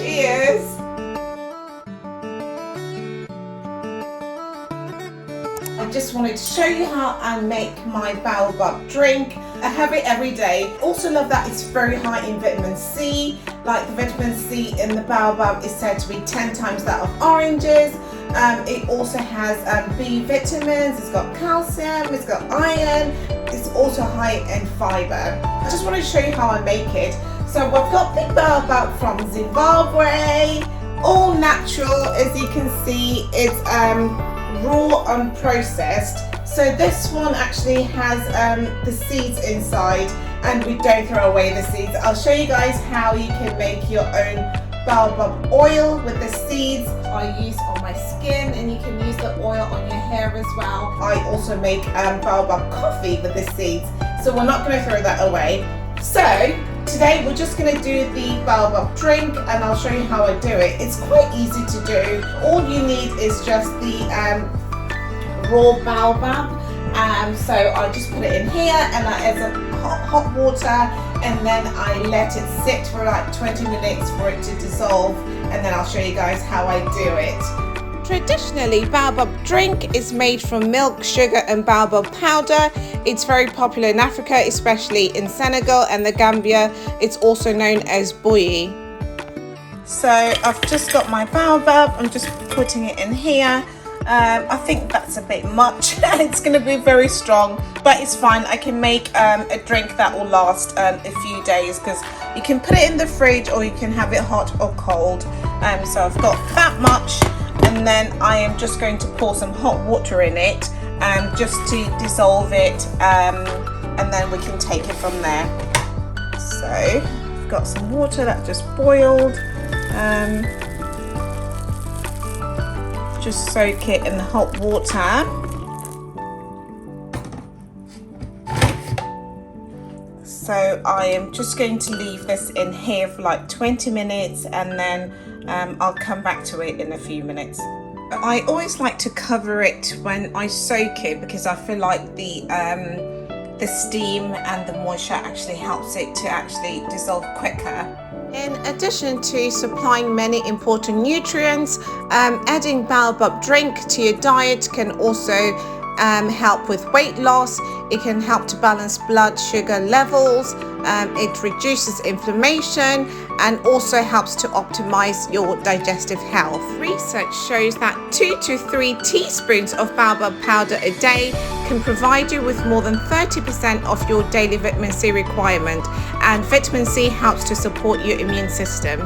Cheers. I just wanted to show you how I make my baobab drink. I have it every day. Also love that it's very high in vitamin C. Like the vitamin C in the baobab is said to be 10 times that of oranges. It also has B vitamins, it's got calcium, it's got iron, it's also high in fibre. I just wanted to show you how I make it. So we've got the baobab from Zimbabwe, all natural, as you can see. It's raw, unprocessed. So this one actually has the seeds inside, and we don't throw away the seeds. I'll show you guys how you can make your own baobab oil with the seeds. I use on my skin, and you can use the oil on your hair as well. I also make baobab coffee with the seeds, so we're not going to throw that away. So today we're just going to do the baobab drink, and I'll show you how I do it. It's quite easy to do. All you need is just the raw baobab. So I just put it in here, and I add some hot water, and then I let it sit for like 20 minutes for it to dissolve, and then I'll show you guys how I do it. Traditionally, baobab drink is made from milk, sugar and baobab powder. It's very popular in Africa, especially in Senegal and the Gambia. It's also known as Bouye. So I've just got my baobab. I'm just putting it in here. I think that's a bit much. It's going to be very strong, but it's fine. I can make a drink that will last a few days, because you can put it in the fridge or you can have it hot or cold. So I've got that much, and then I am just going to pour some hot water in it just to dissolve it, and then we can take it from there. So I've got some water that just boiled. Just soak it in the hot water. So I am just going to leave this in here for like 20 minutes, and then I'll come back to it in a few minutes. I always like to cover it when I soak it, because I feel like the steam and the moisture actually helps it to actually dissolve quicker. In addition to supplying many important nutrients, adding baobab drink to your diet can also help with weight loss. It can help to balance blood sugar levels. It reduces inflammation and also helps to optimize your digestive health. Research shows that 2 to 3 teaspoons of baobab powder a day can provide you with more than 30% of your daily vitamin C requirement, and vitamin C helps to support your immune system.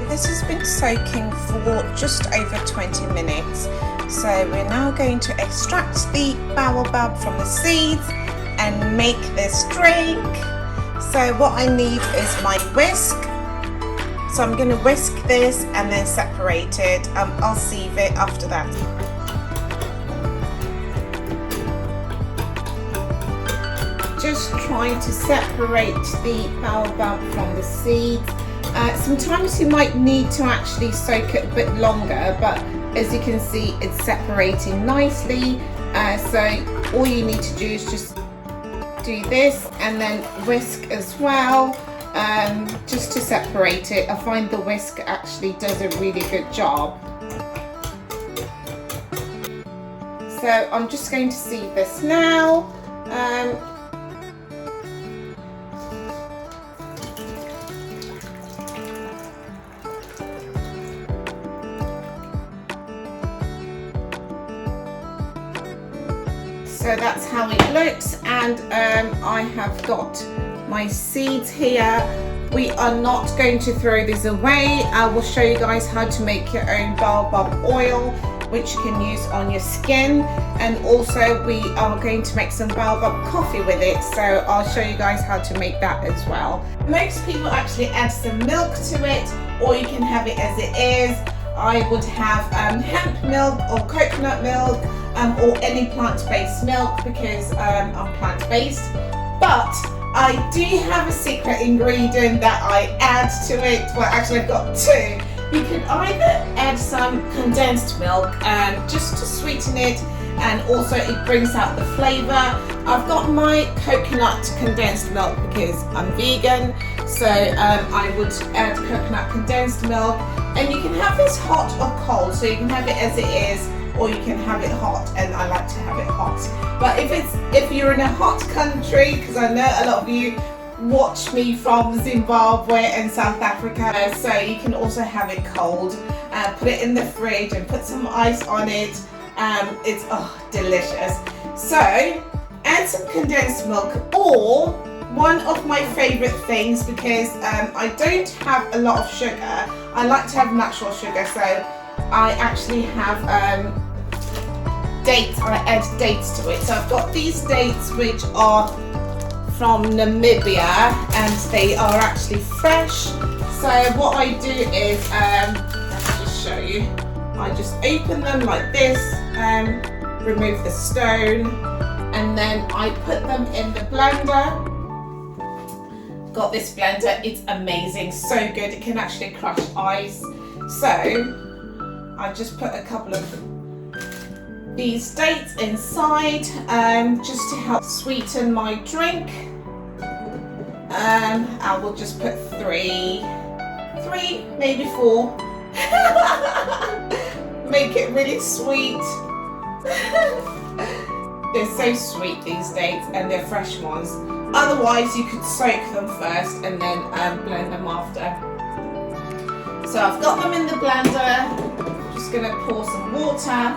This has been soaking for just over 20 minutes. So we're now going to extract the baobab from the seeds and make this drink. So what I need is my whisk. So I'm going to whisk this and then separate it. I'll sieve it after that. Just trying to separate the baobab from the seeds. Sometimes you might need to actually soak it a bit longer, but as you can see, it's separating nicely. So all you need to do is just do this and then whisk as well, just to separate it. I find the whisk actually does a really good job. So I'm just going to sieve this now. So that's how it looks, and I have got my seeds here. We are not going to throw these away. I will show you guys how to make your own baobab oil, which you can use on your skin, and also we are going to make some baobab coffee with it, so I'll show you guys how to make that as well. Most people actually add some milk to it, or you can have it as it is. I would have hemp milk or coconut milk, or any plant-based milk, because I'm plant-based. But I do have a secret ingredient that I add to it. Well, actually I've got two. You can either add some condensed milk just to sweeten it, and also it brings out the flavour. I've got my coconut condensed milk because I'm vegan, so I would add coconut condensed milk. And you can have this hot or cold, so you can have it as it is, or you can have it hot, and I like to have it hot. But if you're in a hot country, because I know a lot of you watch me from Zimbabwe and South Africa, so you can also have it cold. Put it in the fridge and put some ice on it. It's delicious. So add some condensed milk, or one of my favorite things, because I don't have a lot of sugar. I like to have natural sugar, so I actually have dates. I add dates to it. So I've got these dates which are from Namibia, and they are actually fresh. So what I do is, let's just show you. I just open them like this, remove the stone, and then I put them in the blender. Got this blender, it's amazing, so good. It can actually crush ice. So I just put a couple of these dates inside, just to help sweeten my drink. I will just put three, maybe 4. Make it really sweet. They're so sweet, these dates, and they're fresh ones. Otherwise, you could soak them first and then blend them after. So I've got them in the blender. I'm just going to pour some water.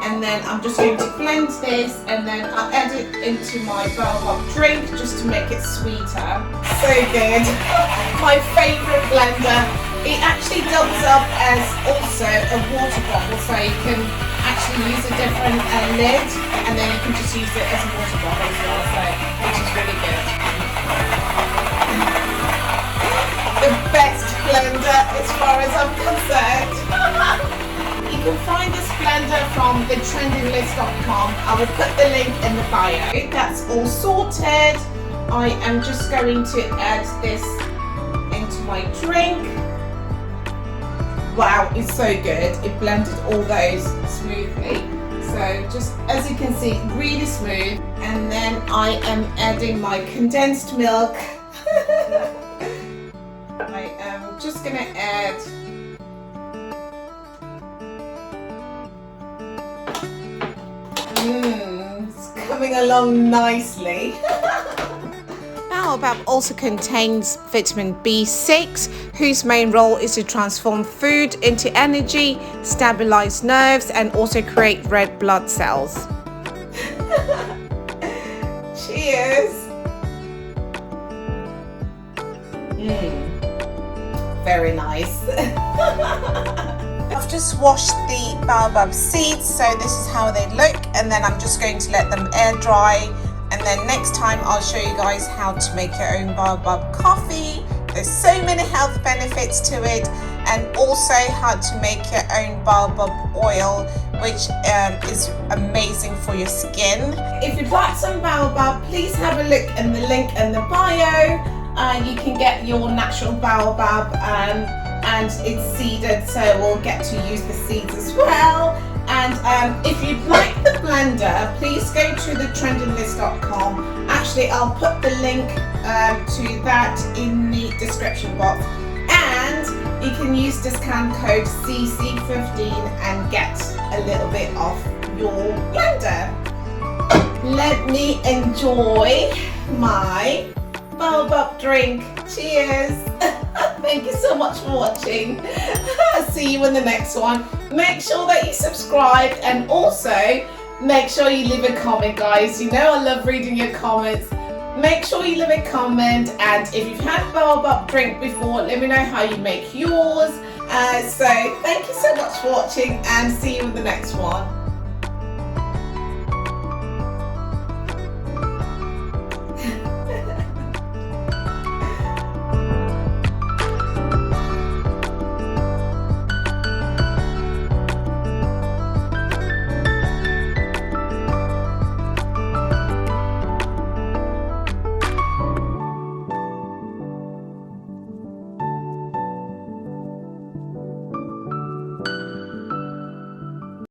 And then I'm just going to blend this, and then I'll add it into my Baobab drink just to make it sweeter. So good. My favourite blender. It actually doubles up as also a water bottle, so you can actually use a different lid, and then you can just use it as a water bottle as well, so, which is really good. The best blender as far as I'm concerned. You can find this blender from thetrendinglist.com. I will put the link in the bio. That's all sorted. I am just going to add this into my drink. Wow, it's so good. It blended all those smoothly. So just as you can see, really smooth. And then I am adding my condensed milk. I am just gonna add it's coming along nicely. Baobab also contains vitamin B6, whose main role is to transform food into energy, stabilize nerves, and also create red blood cells. Cheers! Very nice. I've just washed the baobab seeds, so this is how they look, and then I'm just going to let them air dry. And then next time I'll show you guys how to make your own baobab coffee. There's so many health benefits to it, and also how to make your own baobab oil, which is amazing for your skin. If you'd like some baobab, please have a look in the link in the bio. You can get your natural baobab, and it's seeded, so we'll get to use the seeds as well. And if you'd like the blender, please go to thetrendinglist.com. Actually, I'll put the link to that in the description box. And you can use discount code CC15 and get a little bit off your blender. Let me enjoy my Baobab drink. Cheers. Thank you so much for watching. I'll see you in the next one. Make sure that you subscribe, and also make sure you leave a comment, guys. You know I love reading your comments. Make sure you leave a comment, and if you've had Baobab drink before, let me know how you make yours. So thank you so much for watching, and see you in the next one.